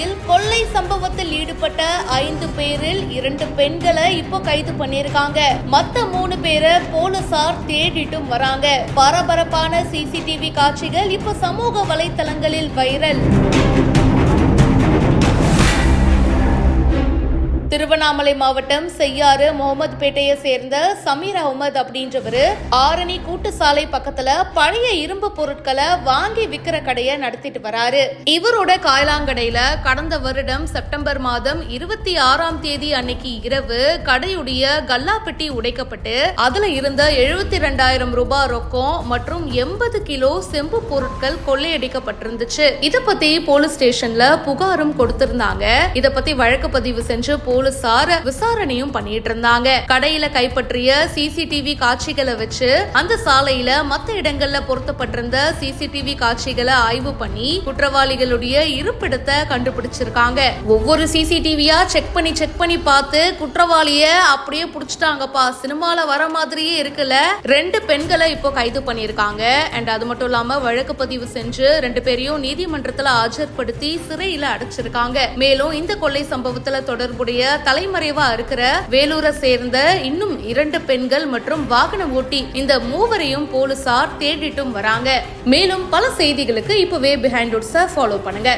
பகுதியில் கொள்ளை சம்பவத்தில் ஈடுபட்ட 5 பேரில் 2 பெண்களை இப்போ கைது பண்ணிருக்காங்க. மத்த 3 பேரை போலீசார் தேடிட்டும் வராங்க. பரபரப்பான சிசிடிவி காட்சிகள் இப்போ சமூக வலைத்தளங்களில் வைரல். திருவண்ணாமலை மாவட்டம் செய்யாறு முகமது பேட்டையை சேர்ந்த சமீர் அஹமது அப்படின்றவரு ஆரணி கூட்டு சாலை பக்கத்துல பழைய இரும்பு பொருட்களை வாங்கி விக்கிற கடையை நடத்திட்டு வராரு. இவரோட காயலாங்கடையில கடந்த வருடம் செப்டம்பர் மாதம் 26ஆம் தேதி அன்னைக்கு இரவு கடையுடைய கல்லாப்பெட்டி உடைக்கப்பட்டு அதுல இருந்த 72,000 ரூபாய் ரொக்கம் மற்றும் 80 கிலோ செம்பு பொருட்கள் கொள்ளையடிக்கப்பட்டிருந்துச்சு. இத பத்தி போலீஸ் ஸ்டேஷன்ல புகாரும் கொடுத்திருந்தாங்க. இத பத்தி வழக்கு பதிவு செஞ்சு போலீசார் விசாரணையும் பண்ணிட்டு இருந்தாங்க. கடையில கைப்பற்றிய சிசிடிவி காட்சிகளை வச்சு அந்த சாலையில மத்த இடங்கள்ல பொருத்தப்பட்டிருந்த சிசிடிவி காட்சிகளை ஆய்வு பண்ணி குற்றவாளிகளுடைய இருப்பிடத்தை கண்டுபிடிச்சிருக்காங்க. ஒவ்வொரு சிசிடிவியா செக் பண்ணி பார்த்து குற்றவாளிய அப்படியே புடிச்சிட்டாங்கப்பா, சினிமால வர மாதிரியே இருக்குல்ல. 2 பெண்களை இப்போ கைது பண்ணிருக்காங்க. அண்ட் அது மட்டும் இல்லாம வழக்கு பதிவு செஞ்சு 2 பேரையும் நீதிமன்றத்துல ஆஜர்படுத்தி சிறையில அடைச்சிருக்காங்க. மேலும் இந்த கொள்ளை சம்பவத்துல தொடர்புடைய தலைமறைவா இருக்கிற வேலூரை சேர்ந்த இன்னும் 2 பெண்கள் மற்றும் வாகன ஓட்டி இந்த 3வரையும் போலீசார் தேடிட்டும் வராங்க. மேலும் பல செய்திகளுக்கு இப்பவே பிஹைண்ட் ஃபாலோ பண்ணுங்க.